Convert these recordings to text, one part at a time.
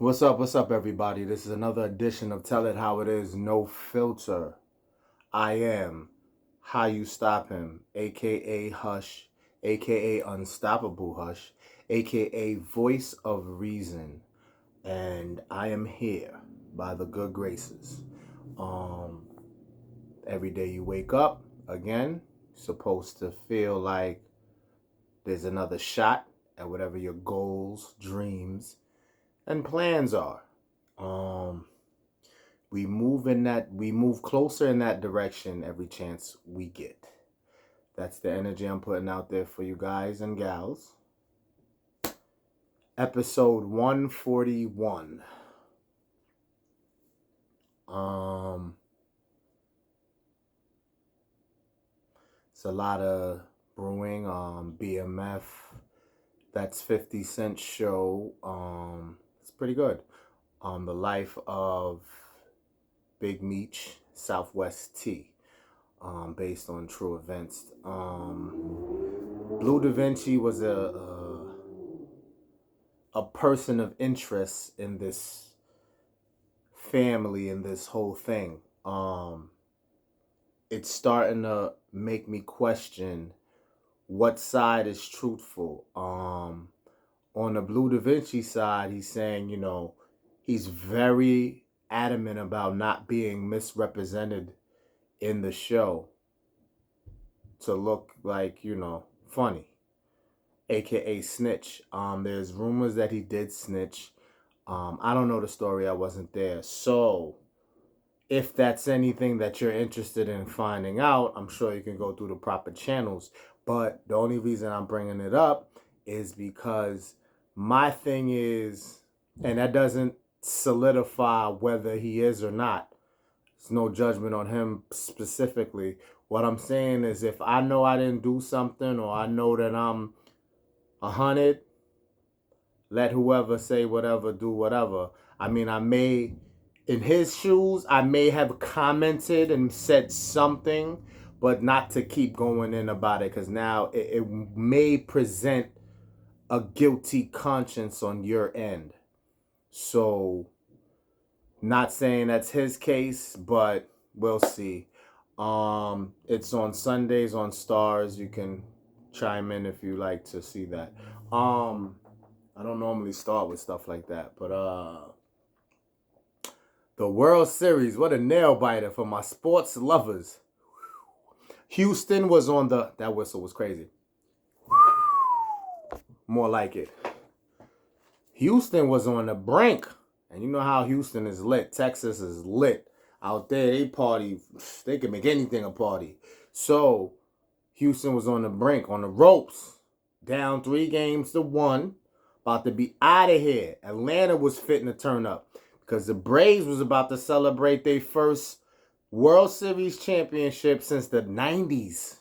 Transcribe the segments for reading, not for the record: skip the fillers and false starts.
What's up, everybody? This is another edition of Tell It How It Is, No Filter. I am How You Stop Him, aka Hush, aka Unstoppable Hush, aka Voice of Reason, and I am here by the good graces. Um, every day you wake up, again, supposed to feel like there's another shot at whatever your goals, dreams, and plans are. Um, we move closer in that direction every chance we get. That's the energy I'm putting out there for you guys and gals. Episode 141. Um it's a lot of brewing. BMF, that's 50 Cent show. It's pretty good. The life of Big Meech, Southwest T. Based on true events. Blue Da Vinci was a person of interest in this family and this whole thing. It's starting to make me question what side is truthful. On the Blue Da Vinci side, he's saying, he's very adamant about not being misrepresented in the show to look like, funny, aka snitch. There's rumors that he did snitch. I don't know the story, I wasn't there. So if that's anything that you're interested in finding out, I'm sure you can go through the proper channels. But the only reason I'm bringing it up is because my thing is, and that doesn't solidify whether he is or not. It's no judgment on him specifically. What I'm saying is, if I know I didn't do something, or I know that I'm 100, let whoever say whatever, do whatever. I mean, in his shoes, I may have commented and said something, but not to keep going in about it, because now it may present a guilty conscience on your end. So, not saying that's his case, but we'll see. It's on Sundays on Stars. You can chime in if you like to see that. I don't normally start with stuff like that, but the World Series, what a nail biter for my sports lovers. Houston was on that whistle was crazy. More like it. Houston was on the brink. And you know how Houston is lit. Texas is lit. Out there, they party. They can make anything a party. So, Houston was on the brink, on the ropes. Down 3-1. About to be out of here. Atlanta was fitting to turn up. Because the Braves was about to celebrate their first World Series championship since the 90s.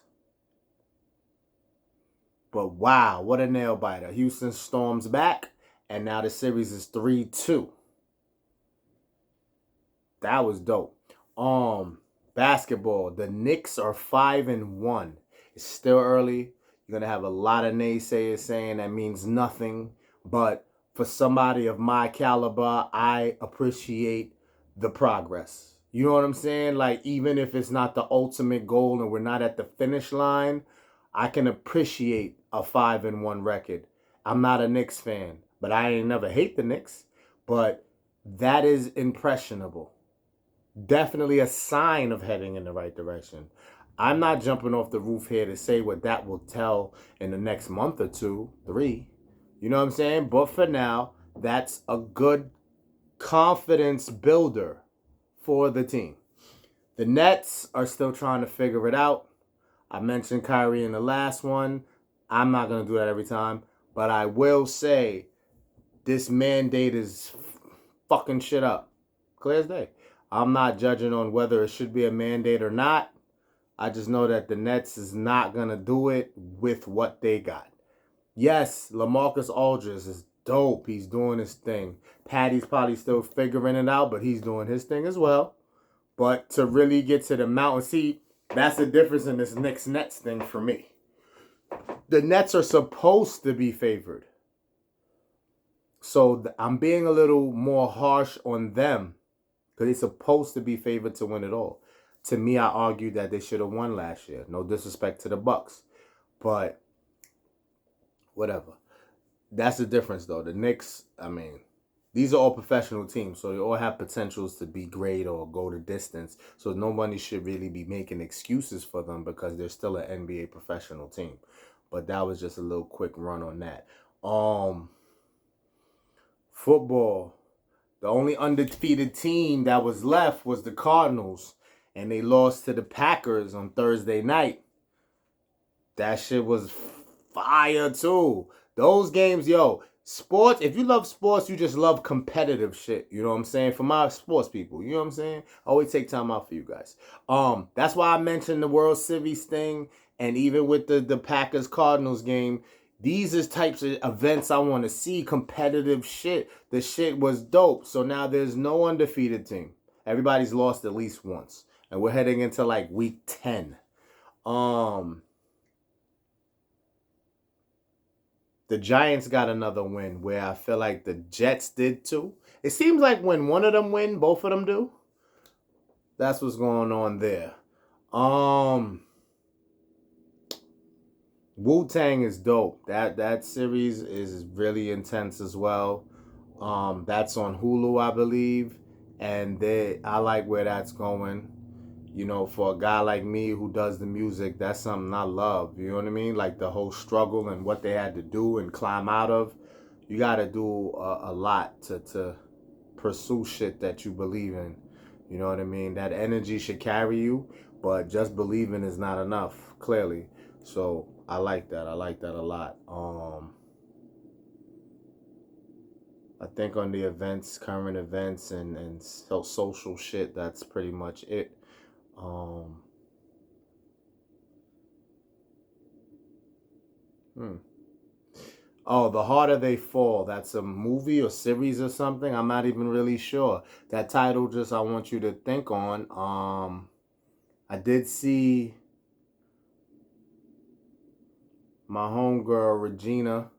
But wow, what a nail biter. Houston storms back. And now the series is 3-2. That was dope. Basketball. The Knicks are 5-1. It's still early. You're gonna have a lot of naysayers saying that means nothing. But for somebody of my caliber, I appreciate the progress. You know what I'm saying? Like, even if it's not the ultimate goal and we're not at the finish line, I can appreciate a 5-1 record. I'm not a Knicks fan, but I ain't never hate the Knicks. But that is impressionable. Definitely a sign of heading in the right direction. I'm not jumping off the roof here to say what that will tell in the next month or 2, 3. You know what I'm saying? But for now, that's a good confidence builder for the team. The Nets are still trying to figure it out. I mentioned Kyrie in the last one. I'm not going to do that every time. But I will say this mandate is fucking shit up. Clear as day. I'm not judging on whether it should be a mandate or not. I just know that the Nets is not going to do it with what they got. Yes, LaMarcus Aldridge is dope. He's doing his thing. Patty's probably still figuring it out, but he's doing his thing as well. But to really get to the mountain, see, that's the difference in this Knicks Nets thing for me. The Nets are supposed to be favored. So I'm being a little more harsh on them because they're supposed to be favored to win it all. To me, I argue that they should have won last year. No disrespect to the Bucks, but whatever. That's the difference, though. The Knicks, I mean, these are all professional teams, so they all have potentials to be great or go the distance. So nobody should really be making excuses for them because they're still an NBA professional team. But that was just a little quick run on that. Football. The only undefeated team that was left was the Cardinals, and they lost to the Packers on Thursday night. That shit was fire too. Those games, yo, sports, if you love sports, you just love competitive shit. You know what I'm saying? For my sports people, you know what I'm saying? I always take time out for you guys. That's why I mentioned the World Series thing, and even with the Packers Cardinals game, these is types of events I want to see, competitive shit. The shit was dope. So now there's no undefeated team. Everybody's lost at least once. And we're heading into like week 10. The Giants got another win where I feel like the Jets did too. It seems like when one of them win, both of them do. That's what's going on there. Wu-Tang is dope. That series is really intense as well. That's on Hulu, I believe, and I like where that's going. You know, for a guy like me who does the music, that's something I love. You know what I mean? Like the whole struggle and what they had to do and climb out of. You got to do a lot to pursue shit that you believe in. You know what I mean? That energy should carry you, but just believing is not enough, clearly. So I like that. I like that a lot. I think on the events, current events, and social shit, that's pretty much it. Oh, The Harder They Fall. That's a movie or series or something. I'm not even really sure. That title just I want you to think on. I did see my homegirl Regina.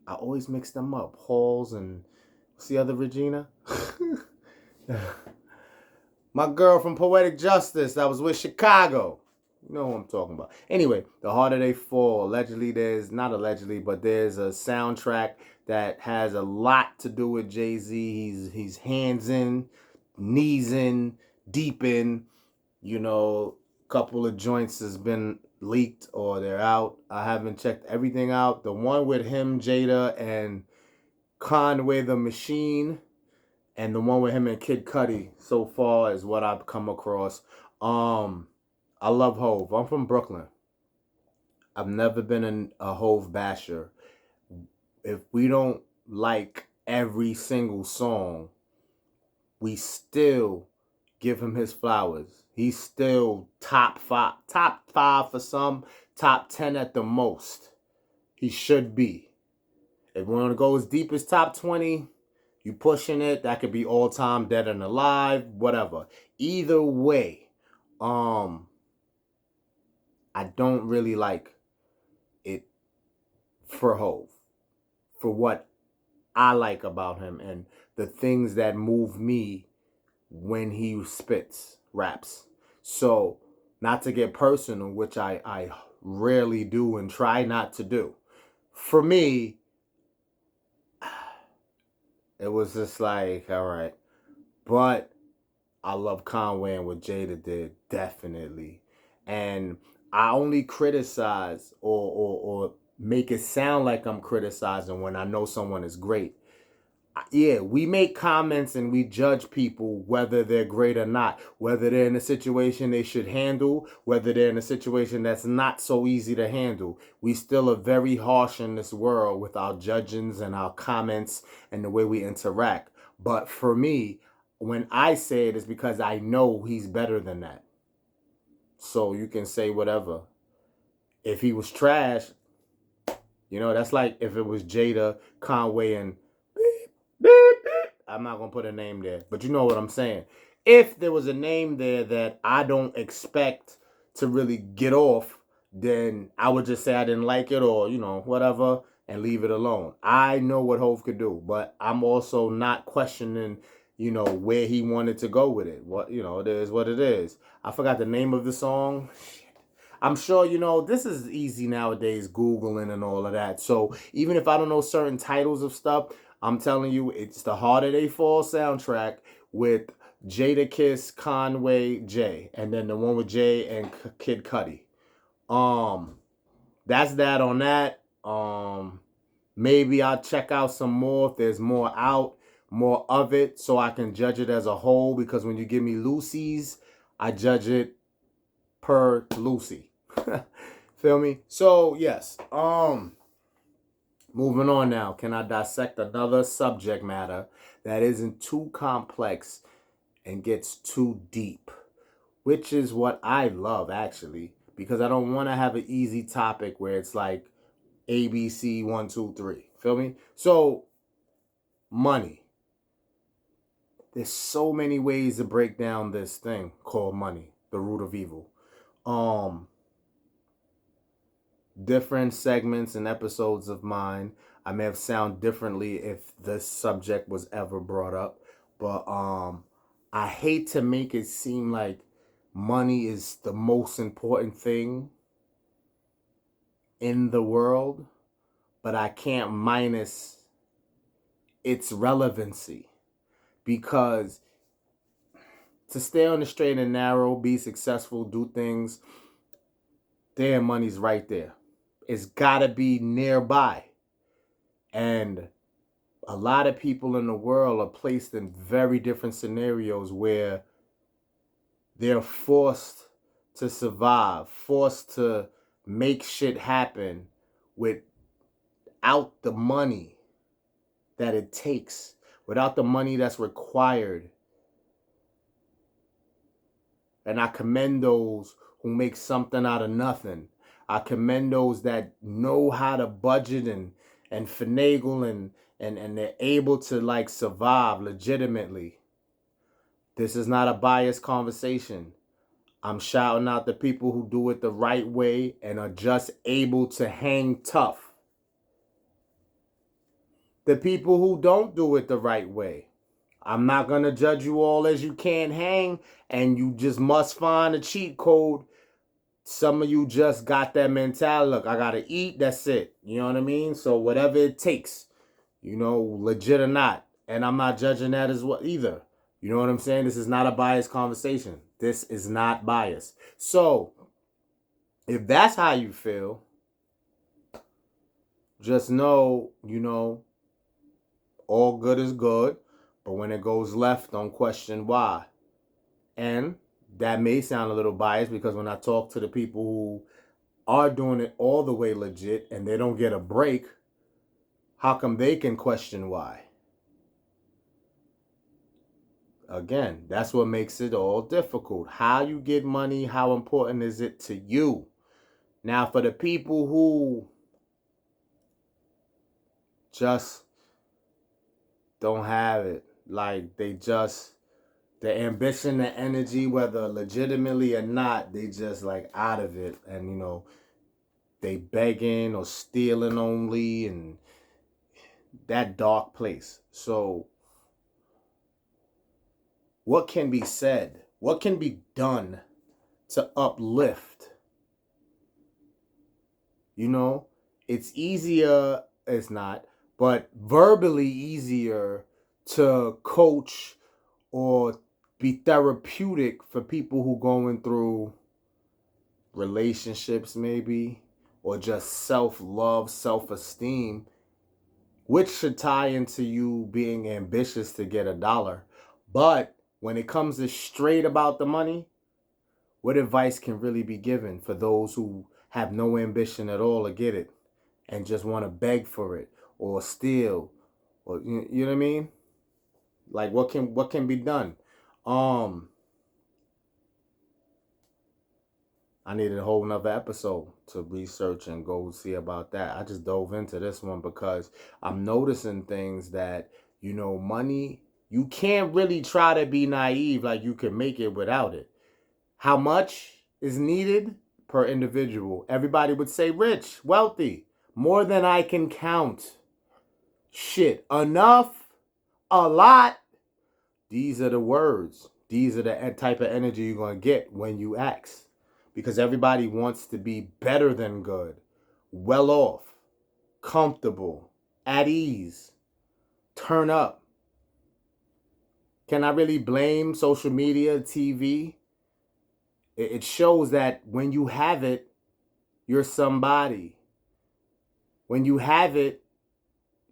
I always mix them up. Halls and what's the other Regina? My girl from Poetic Justice that was with Chicago. You know what I'm talking about. Anyway, The Harder They Fall. Allegedly, not allegedly, but there's a soundtrack that has a lot to do with Jay-Z. He's hands in, knees in, deep in. You know, a couple of joints has been leaked or they're out. I haven't checked everything out. The one with him, Jada, and Conway the Machine, and the one with him and Kid Cudi so far is what I've come across. I love Hove. I'm from Brooklyn. I've never been a Hove basher. If we don't like every single song, we still give him his flowers. He's still top five for some, top 10 at the most. He should be. If we want to go as deep as top 20, you pushing it, that could be all time, dead and alive, whatever. Either way, I don't really like it for Hove, for what I like about him and the things that move me when he raps. So, not to get personal, which I rarely do and try not to do. For me, it was just like, all right. But I love Conway and what Jada did, definitely. And I only criticize or make it sound like I'm criticizing when I know someone is great. Yeah, we make comments and we judge people whether they're great or not, whether they're in a situation they should handle, whether they're in a situation that's not so easy to handle. We still are very harsh in this world with our judgings and our comments and the way we interact. But for me, when I say it, it's because I know he's better than that. So you can say whatever. If he was trash, that's like if it was Jada, Conway, and I'm not going to put a name there, but you know what I'm saying. If there was a name there that I don't expect to really get off, then I would just say I didn't like it or, whatever. and leave it alone. I know what Hov could do, but I'm also not questioning, where he wanted to go with it. What, it is what it is. I forgot the name of the song. I'm sure, this is easy nowadays, Googling and all of that. So even if I don't know certain titles of stuff, I'm telling you, it's the Harder They Fall soundtrack with Jadakiss, Conway, Jay, and then the one with Jay and Kid Cudi. That's that on that. Maybe I'll check out some more if there's more of it, so I can judge it as a whole. Because when you give me Lucy's, I judge it per Lucy. Feel me? So yes. Moving on now. Can I dissect another subject matter that isn't too complex and gets too deep? Which is what I love, actually, because I don't want to have an easy topic where it's like ABC 1, 2, 3. Feel me? So, money. There's so many ways to break down this thing called money, the root of evil. Different segments and episodes of mine, I may have sound differently if this subject was ever brought up, but I hate to make it seem like money is the most important thing in the world, but I can't minus its relevancy, because to stay on the straight and narrow, be successful, do things, their money's right there. It's gotta be nearby. And a lot of people in the world are placed in very different scenarios where they're forced to survive, forced to make shit happen without the money that it takes, without the money that's required. And I commend those who make something out of nothing. I commend those that know how to budget and finagle and they're able to like survive legitimately. This is not a biased conversation. I'm shouting out the people who do it the right way and are just able to hang tough. The people who don't do it the right way, I'm not going to judge you all as you can't hang and you just must find a cheat code. Some of you just got that mentality. Look, I got to eat. That's it. You know what I mean? So whatever it takes, legit or not. And I'm not judging that as well either. You know what I'm saying? This is not a biased conversation. This is not biased. So if that's how you feel, just know, all good is good. But when it goes left, don't question why. And that may sound a little biased because when I talk to the people who are doing it all the way legit and they don't get a break, how come they can question why? Again, that's what makes it all difficult. How you get money, how important is it to you? Now, for the people who just don't have it, like they just, the ambition, the energy, whether legitimately or not, they just like out of it. And, they begging or stealing only and that dark place. So what can be said? What can be done to uplift? It's easier, it's not, but verbally easier to coach or be therapeutic for people who going through relationships maybe, or just self-love, self-esteem, which should tie into you being ambitious to get $1. But when it comes to straight about the money, what advice can really be given for those who have no ambition at all to get it and just want to beg for it or steal, or you know what I mean? Like what can be done? I needed a whole nother episode to research and go see about that. I just dove into this one because I'm noticing things that, money, you can't really try to be naive like you can make it without it. How much is needed per individual? Everybody would say rich, wealthy, more than I can count. Shit, enough, a lot. These are the words. These are the type of energy you're going to get when you ask. Because everybody wants to be better than good, well off, comfortable, at ease, turn up. Can I really blame social media, TV? It shows that when you have it, you're somebody. When you have it,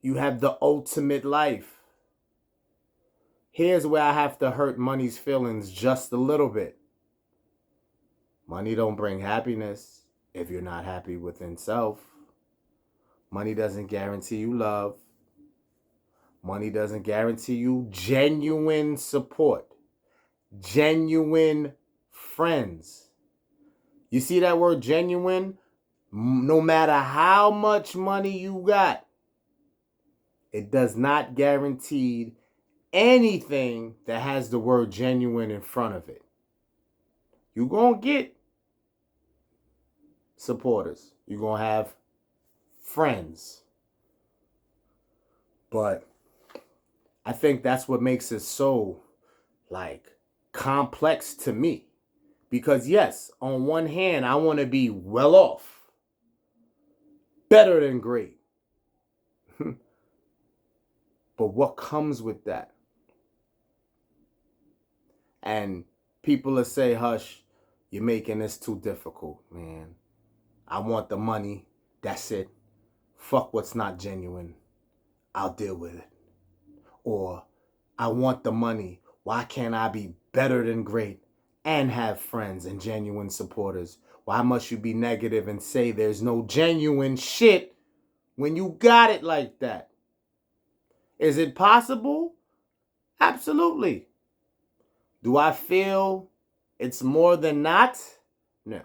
you have the ultimate life. Here's where I have to hurt money's feelings just a little bit. Money don't bring happiness if you're not happy within self. Money doesn't guarantee you love. Money doesn't guarantee you genuine support, genuine friends. You see that word genuine? No matter how much money you got, it does not guarantee anything that has the word genuine in front of it. You're going to get supporters. You're going to have friends. But I think that's what makes it so, complex to me. Because yes, on one hand, I want to be well off. Better than great. But what comes with that? And people will say, Hush, you're making this too difficult, man. I want the money. That's it. Fuck what's not genuine. I'll deal with it. Or, I want the money. Why can't I be better than great and have friends and genuine supporters? Why must you be negative and say there's no genuine shit when you got it like that? Is it possible? Absolutely. Do I feel it's more than not? No.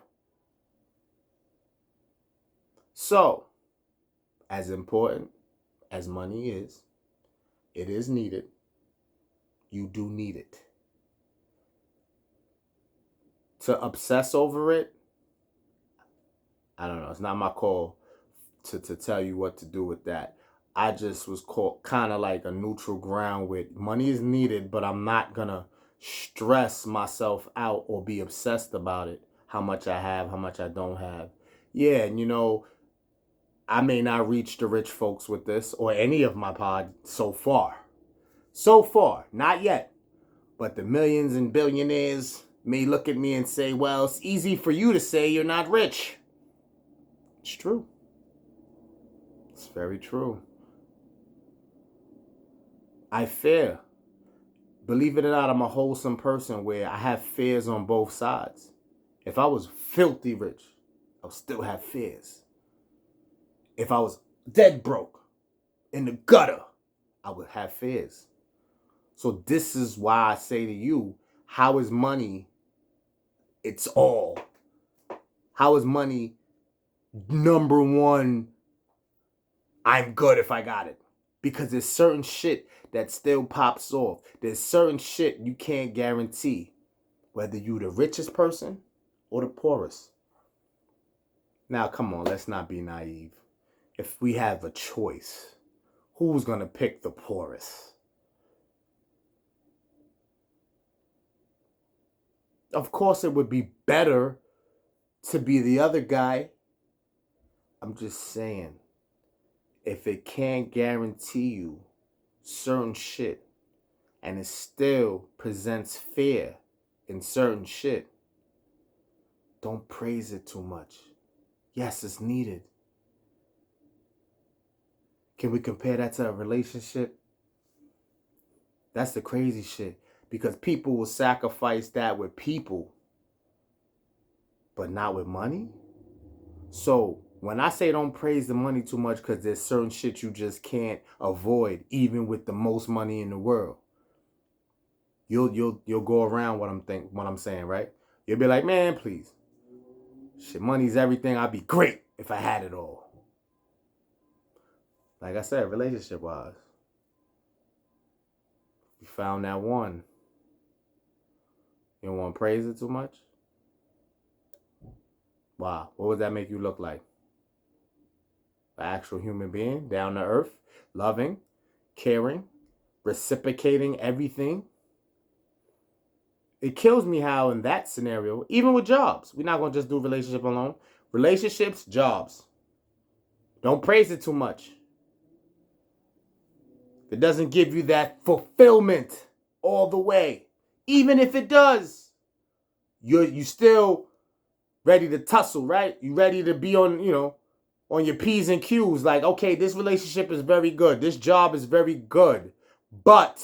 So, as important as money is, it is needed. You do need it. To obsess over it, I don't know. It's not my call to tell you what to do with that. I just was caught kind of like a neutral ground with money is needed, but I'm not going to stress myself out or be obsessed about it. How much I have, how much I don't have. Yeah, and I may not reach the rich folks with this or any of my pod so far. So far, not yet. But the millions and billionaires may look at me and say, well, it's easy for you to say you're not rich. It's true. It's very true. I fear. Believe it or not, I'm a wholesome person where I have fears on both sides. If I was filthy rich, I would still have fears. If I was dead broke, in the gutter, I would have fears. So this is why I say to you, how is money? It's all. How is money number one? I'm good if I got it. Because there's certain shit that still pops off. There's certain shit you can't guarantee. Whether you the richest person or the poorest. Now, come on, let's not be naive. If we have a choice, who's going to pick the poorest? Of course, it would be better to be the other guy. I'm just saying, if it can't guarantee you certain shit and it still presents fear in certain shit, don't praise it too much. Yes, it's needed. Can we compare that to a relationship? That's the crazy shit. Because people will sacrifice that with people, but not with money. So when I say don't praise the money too much, because there's certain shit you just can't avoid, even with the most money in the world. You'll go around what I'm saying, right? You'll be like, man, please. Shit, money's everything. I'd be great if I had it all. Like I said, relationship wise. You found that one. You don't want to praise it too much? Wow. What would that make you look like? an actual human being, down to earth, loving, caring, reciprocating everything. It kills me how in that scenario, even with jobs, we're not going to just do relationship alone. Relationships, jobs. Don't praise it too much. It doesn't give you that fulfillment all the way. Even if it does, you still ready to tussle, right? You ready to be on, on your P's and Q's. Like, okay, this relationship is very good. This job is very good. But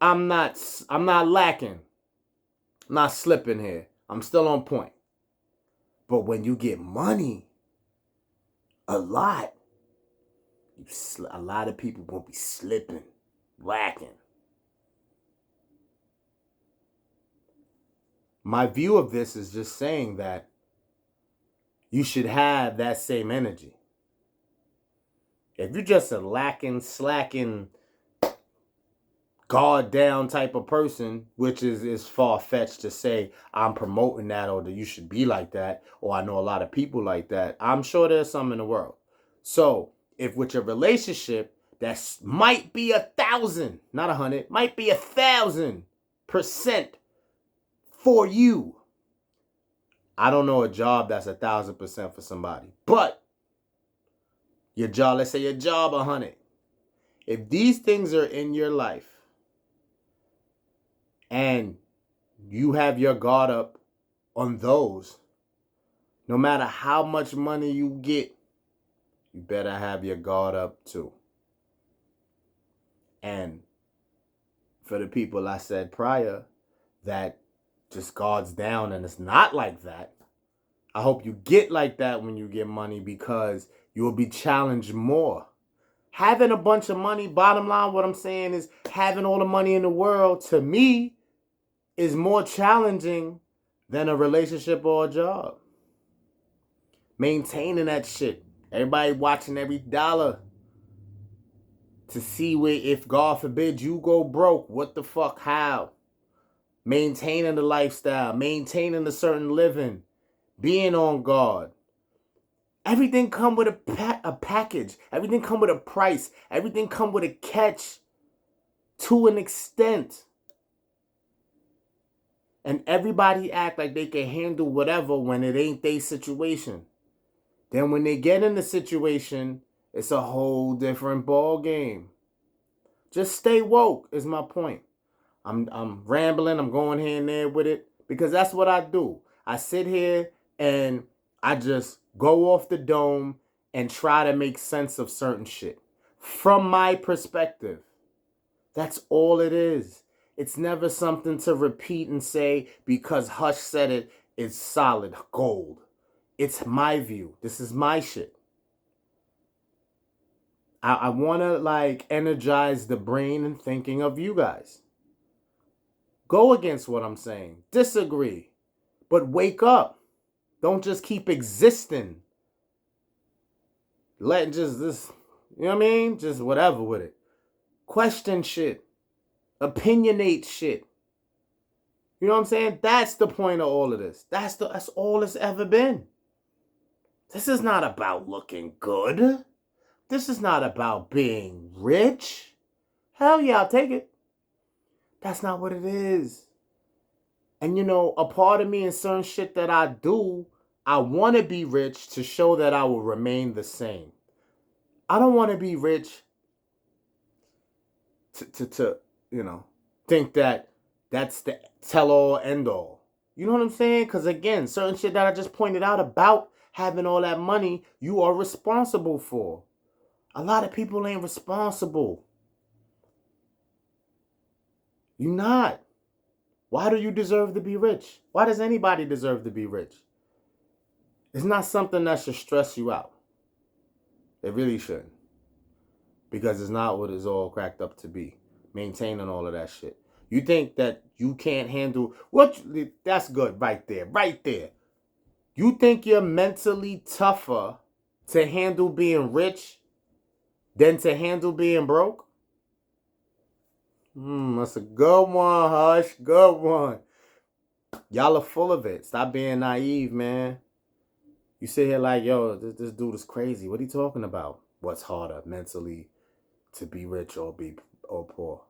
I'm not lacking. I'm not slipping here. I'm still on point. But when you get money, a lot of people won't be slipping, lacking. My view of this is just saying that you should have that same energy. If you're just a lacking, slacking, guard down type of person, which is far-fetched to say I'm promoting that or that you should be like that, or I know a lot of people like that, I'm sure there's some in the world. So if with your relationship, that might be 1,000, not 100, might be 1,000% for you. I don't know a job that's 1,000% for somebody, but your job, let's say your job 100. If these things are in your life and you have your guard up on those, no matter how much money you get, you better have your guard up too. And for the people I said prior that just guards down and it's not like that, I hope you get like that when you get money, because you will be challenged more. Having a bunch of money, bottom line, what I'm saying is having all the money in the world, to me, is more challenging than a relationship or a job. Maintaining that shit. Everybody watching every dollar to see where, if God forbid you go broke, what the fuck, how? Maintaining the lifestyle, maintaining the certain living, being on guard. Everything come with a package. Everything come with a price. Everything come with a catch to an extent. And everybody act like they can handle whatever when it ain't their situation. Then when they get in the situation, it's a whole different ball game. Just stay woke is my point. I'm rambling. I'm going here and there with it because that's what I do. I sit here and I just go off the dome and try to make sense of certain shit from my perspective. That's all it is. It's never something to repeat and say because Hush said it, it's solid gold. It's my view. This is my shit. I want to energize the brain and thinking of you guys. Go against what I'm saying. Disagree. But wake up. Don't just keep existing. Letting just this, you know what I mean? Just whatever with it. Question shit. Opinionate shit. You know what I'm saying? That's the point of all of this. That's all it's ever been. This is not about looking good. This is not about being rich. Hell yeah, I'll take it. That's not what it is. And a part of me in certain shit that I do, I want to be rich to show that I will remain the same. I don't want to be rich to think that that's the tell-all, end-all. You know what I'm saying? Because again, certain shit that I just pointed out about having all that money, you are responsible for. A lot of people ain't responsible. You're not. Why do you deserve to be rich? Why does anybody deserve to be rich? It's not something that should stress you out. It really shouldn't. Because it's not what it's all cracked up to be. Maintaining all of that shit. You think that you can't handle that's good right there. Right there. You think you're mentally tougher to handle being rich than to handle being broke? That's a good one, Hush. Good one. Y'all are full of it. Stop being naive, man. You sit here like, yo, this dude is crazy. What are you talking about? What's harder mentally, to be rich or poor?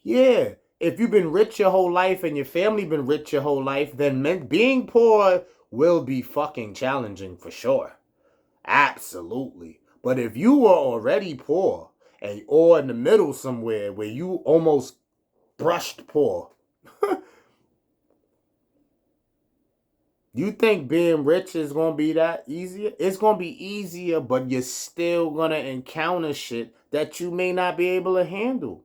Yeah. If you've been rich your whole life and your family been rich your whole life, then being poor will be fucking challenging for sure. Absolutely. But if you were already poor and or in the middle somewhere where you almost brushed poor, you think being rich is going to be that easier? It's going to be easier, but you're still going to encounter shit that you may not be able to handle.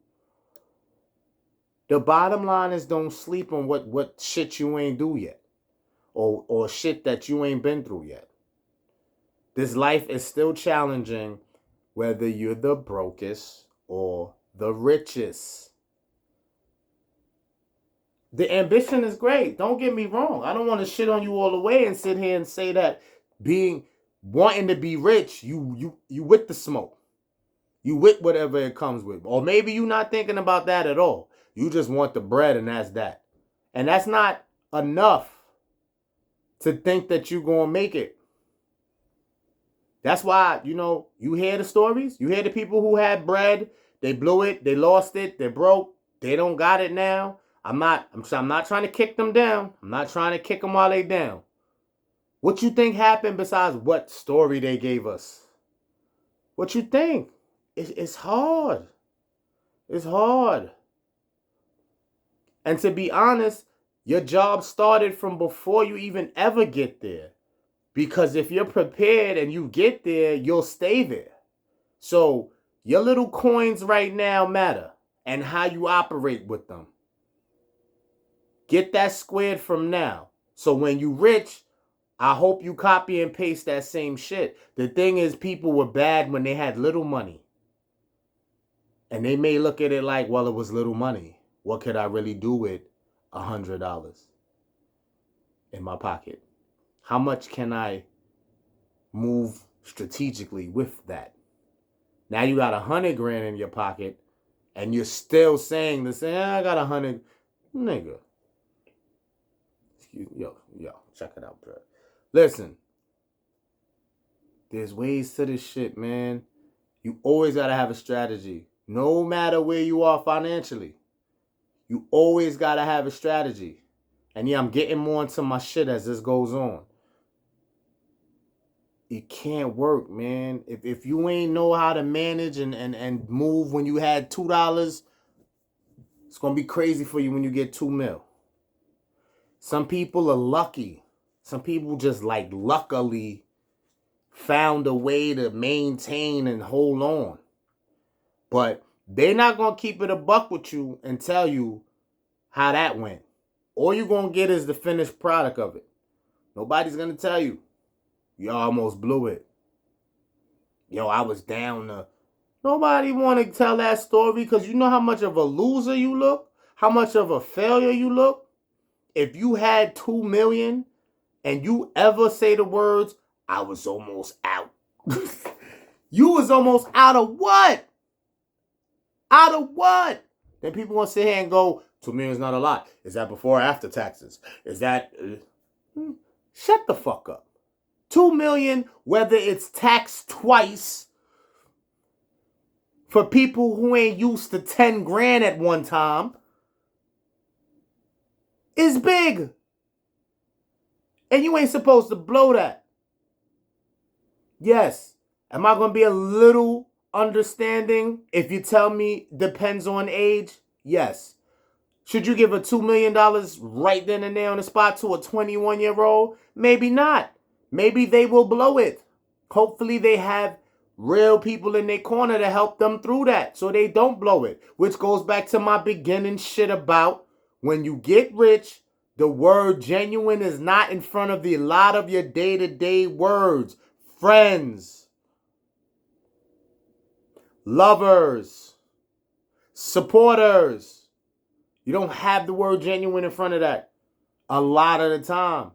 The bottom line is don't sleep on what shit you ain't do yet, or shit that you ain't been through yet. This life is still challenging whether you're the brokest or the richest. The ambition is great. Don't get me wrong. I don't want to shit on you all the way and sit here and say that wanting to be rich, you with the smoke. You with whatever it comes with. Or maybe you're not thinking about that at all. You just want the bread and that's that. And that's not enough to think that you're going to make it. That's why, you hear the stories. You hear the people who had bread. They blew it. They lost it. They're broke. They don't got it now. I'm not trying to kick them down. I'm not trying to kick them while they down. What you think happened besides what story they gave us? What you think? It's hard. It's hard. And to be honest, your job started from before you even ever get there. Because if you're prepared and you get there, you'll stay there. So your little coins right now matter and how you operate with them. Get that squared from now. So when you rich, I hope you copy and paste that same shit. The thing is, people were bad when they had little money. And they may look at it like, well, it was little money. What could I really do with $100 in my pocket? How much can I move strategically with that? Now you got $100 grand in your pocket and you're still saying the same, I got 100. Nigga. Yo, check it out, bro. Listen, there's ways to this shit, man. You always gotta have a strategy. No matter where you are financially, you always gotta have a strategy. And yeah, I'm getting more into my shit as this goes on. It can't work, man. If you ain't know how to manage and move when you had $2, it's gonna be crazy for you when you get $2 million. Some people are lucky. Some people just luckily found a way to maintain and hold on. But they're not going to keep it a buck with you and tell you how that went. All you're going to get is the finished product of it. Nobody's going to tell you, you almost blew it. Yo, I was down to... Nobody want to tell that story because you know how much of a loser you look? How much of a failure you look? If you had $2 million and you ever say the words, I was almost out. You was almost out of what? Out of what? Then people want to sit here and go, $2 million is not a lot. Is that before or after taxes? Is that... Shut the fuck up. $2 million, whether it's taxed twice, for people who ain't used to 10 grand at one time, is big. And you ain't supposed to blow that. Yes. Am I going to be a little understanding if you tell me depends on age? Yes. Should you give a $2 million right then and there on the spot to a 21-year-old? Maybe not. Maybe they will blow it. Hopefully they have real people in their corner to help them through that so they don't blow it. Which goes back to my beginning shit about when you get rich, the word genuine is not in front of a lot of your day-to-day words. Friends, lovers, supporters. You don't have the word genuine in front of that a lot of the time.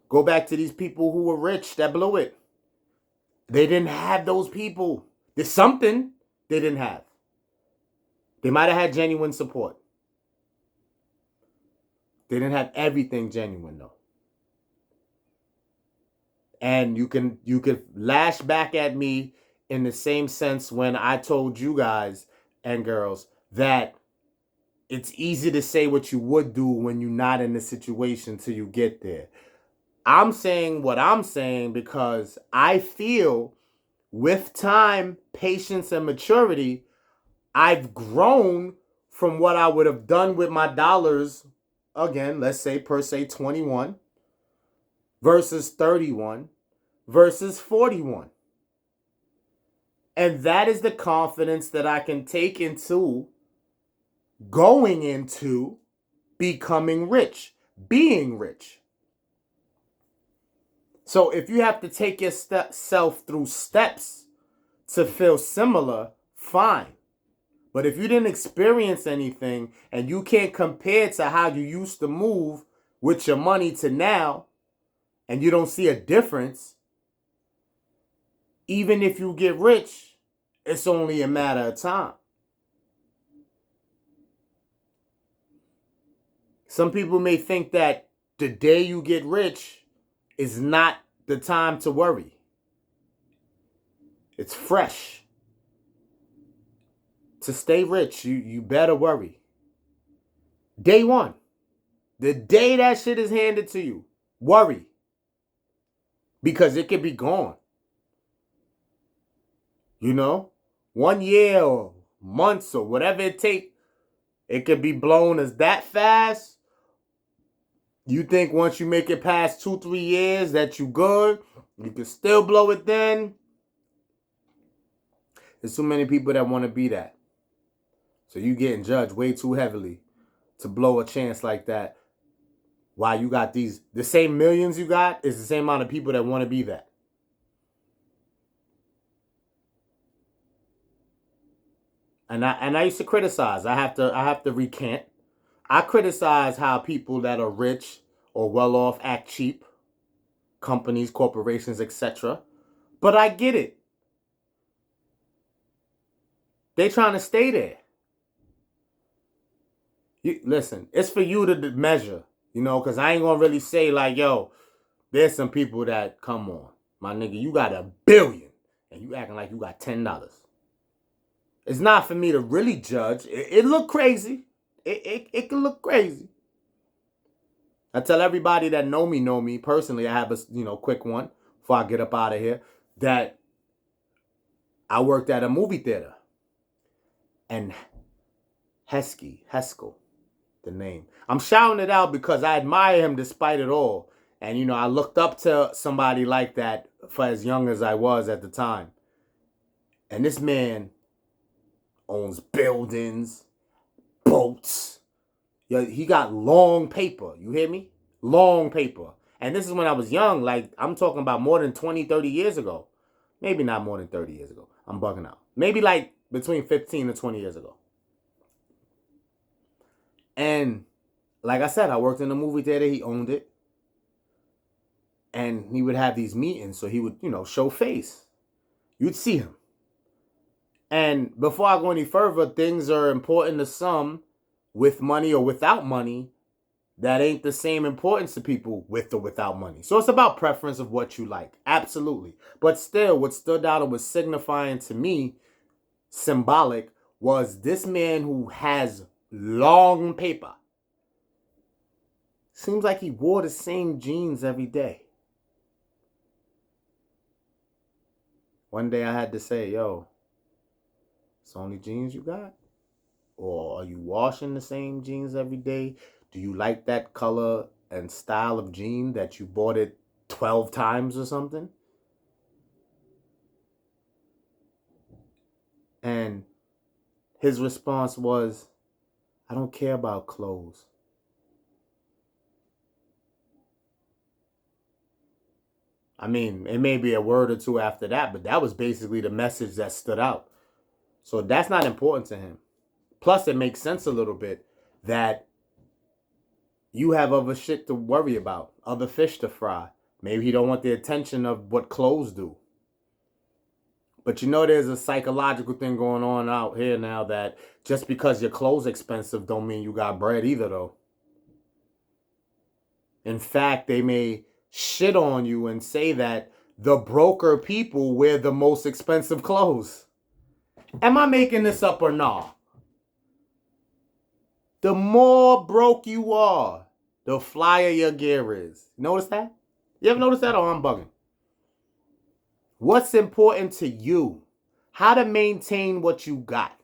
Go back to these people who were rich that blew it. They didn't have those people. There's something they didn't have. They might have had genuine support. They didn't have everything genuine, though. And you could lash back at me in the same sense when I told you guys and girls that it's easy to say what you would do when you're not in the situation till you get there. I'm saying what I'm saying because I feel with time, patience, and maturity, I've grown from what I would have done with my dollars. Again, let's say per se 21 versus 31 versus 41. And that is the confidence that I can take into going into becoming rich, being rich. So if you have to take yourself through steps to feel similar, fine. But if you didn't experience anything and you can't compare to how you used to move with your money to now, and you don't see a difference, even if you get rich, it's only a matter of time. Some people may think that the day you get rich is not the time to worry. It's fresh. To stay rich, you better worry. Day one. The day that shit is handed to you, worry. Because it could be gone. You know? 1 year or months or whatever it takes, it could be blown as that fast. You think once you make it past 2-3 years that you good, you can still blow it then. There's too many people that want to be that. So you getting judged way too heavily to blow a chance like that. Why you got the same millions you got is the same amount of people that want to be that. And I used to criticize. I have to recant. I criticize how people that are rich or well off act cheap. Companies, corporations, etc. But I get it. They trying to stay there. Listen, it's for you to measure, because I ain't gonna really say like, yo, there's some people that, come on, my nigga, you got $1 billion and you acting like you got $10. It's not for me to really judge. It look crazy. It can look crazy. I tell everybody that know me personally. I have a quick one before I get up out of here. That I worked at a movie theater, and Heskel, the name. I'm shouting it out because I admire him despite it all. And I looked up to somebody like that for as young as I was at the time. And this man owns buildings, boats. Yeah, he got long paper. You hear me? Long paper. And this is when I was young. Like, I'm talking about more than 20, 30 years ago. Maybe not more than 30 years ago. I'm bugging out. Maybe like between 15 and 20 years ago. And like I said, I worked in a movie theater. He owned it. And he would have these meetings. So he would, show face. You'd see him. And before I go any further, things are important to some with money or without money that ain't the same importance to people with or without money. So it's about preference of what you like. Absolutely. But still, what stood out and was signifying to me, symbolic, was this man who has long paper. Seems like he wore the same jeans every day. One day I had to say, yo, it's only jeans you got? Or are you washing the same jeans every day? Do you like that color and style of jean that you bought it 12 times or something? And his response was, I don't care about clothes. I mean, it may be a word or two after that, but that was basically the message that stood out. So that's not important to him. Plus, it makes sense a little bit that you have other shit to worry about, other fish to fry. Maybe he don't want the attention of what clothes do. But there's a psychological thing going on out here now that just because your clothes expensive don't mean you got bread either, though. In fact, they may shit on you and say that the broker people wear the most expensive clothes. Am I making this up or not? The more broke you are, the flyer your gear is. Notice that? You ever notice that, or I'm bugging? What's important to you? How to maintain what you got.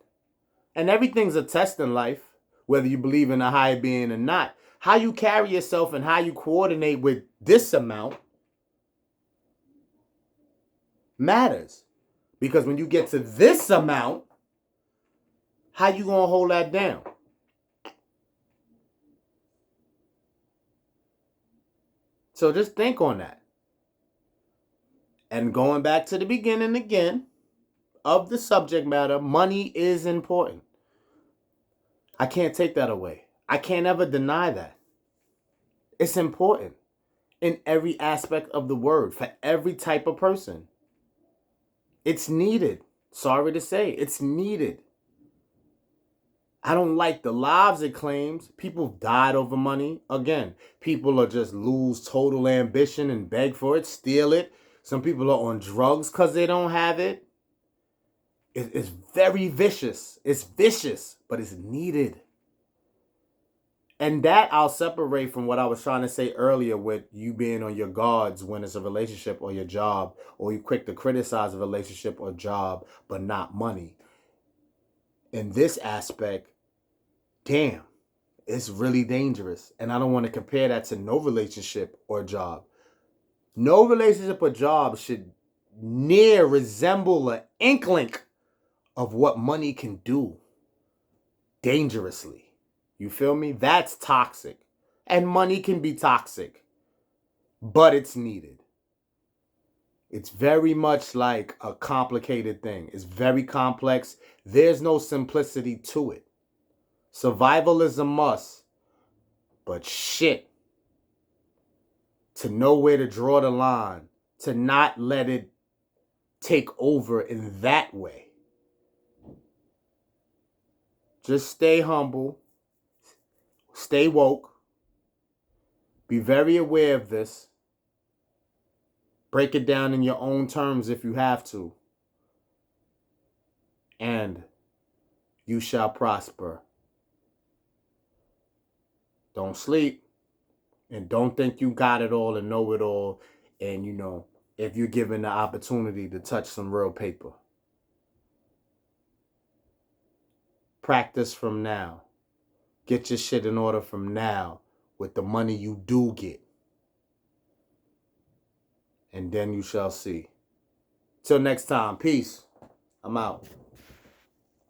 And everything's a test in life, whether you believe in a higher being or not. How you carry yourself and how you coordinate with this amount matters. Because when you get to this amount, how you gonna hold that down? So just think on that. And going back to the beginning again of the subject matter, money is important. I can't take that away. I can't ever deny that. It's important in every aspect of the word, for every type of person. It's needed. Sorry to say, it's needed. I don't like the lives it claims. People died over money. Again, people are just lose total ambition and beg for it, steal it. Some people are on drugs because they don't have it. It's very vicious. It's vicious, but it's needed. And that I'll separate from what I was trying to say earlier with you being on your guards when it's a relationship or your job, or you quick to criticize a relationship or job, but not money. In this aspect, damn, it's really dangerous. And I don't want to compare that to no relationship or job. No relationship or job should near resemble an inkling of what money can do dangerously. You feel me? That's toxic. And money can be toxic, but it's needed. It's very much like a complicated thing. It's very complex. There's no simplicity to it. Survival is a must, but shit, to know where to draw the line, to not let it take over in that way. Just stay humble, stay woke, be very aware of this. Break it down in your own terms if you have to. And you shall prosper. Don't sleep. And don't think you got it all and know it all. And, if you're given the opportunity to touch some real paper. Practice from now. Get your shit in order from now with the money you do get. And then you shall see. Till next time, peace. I'm out.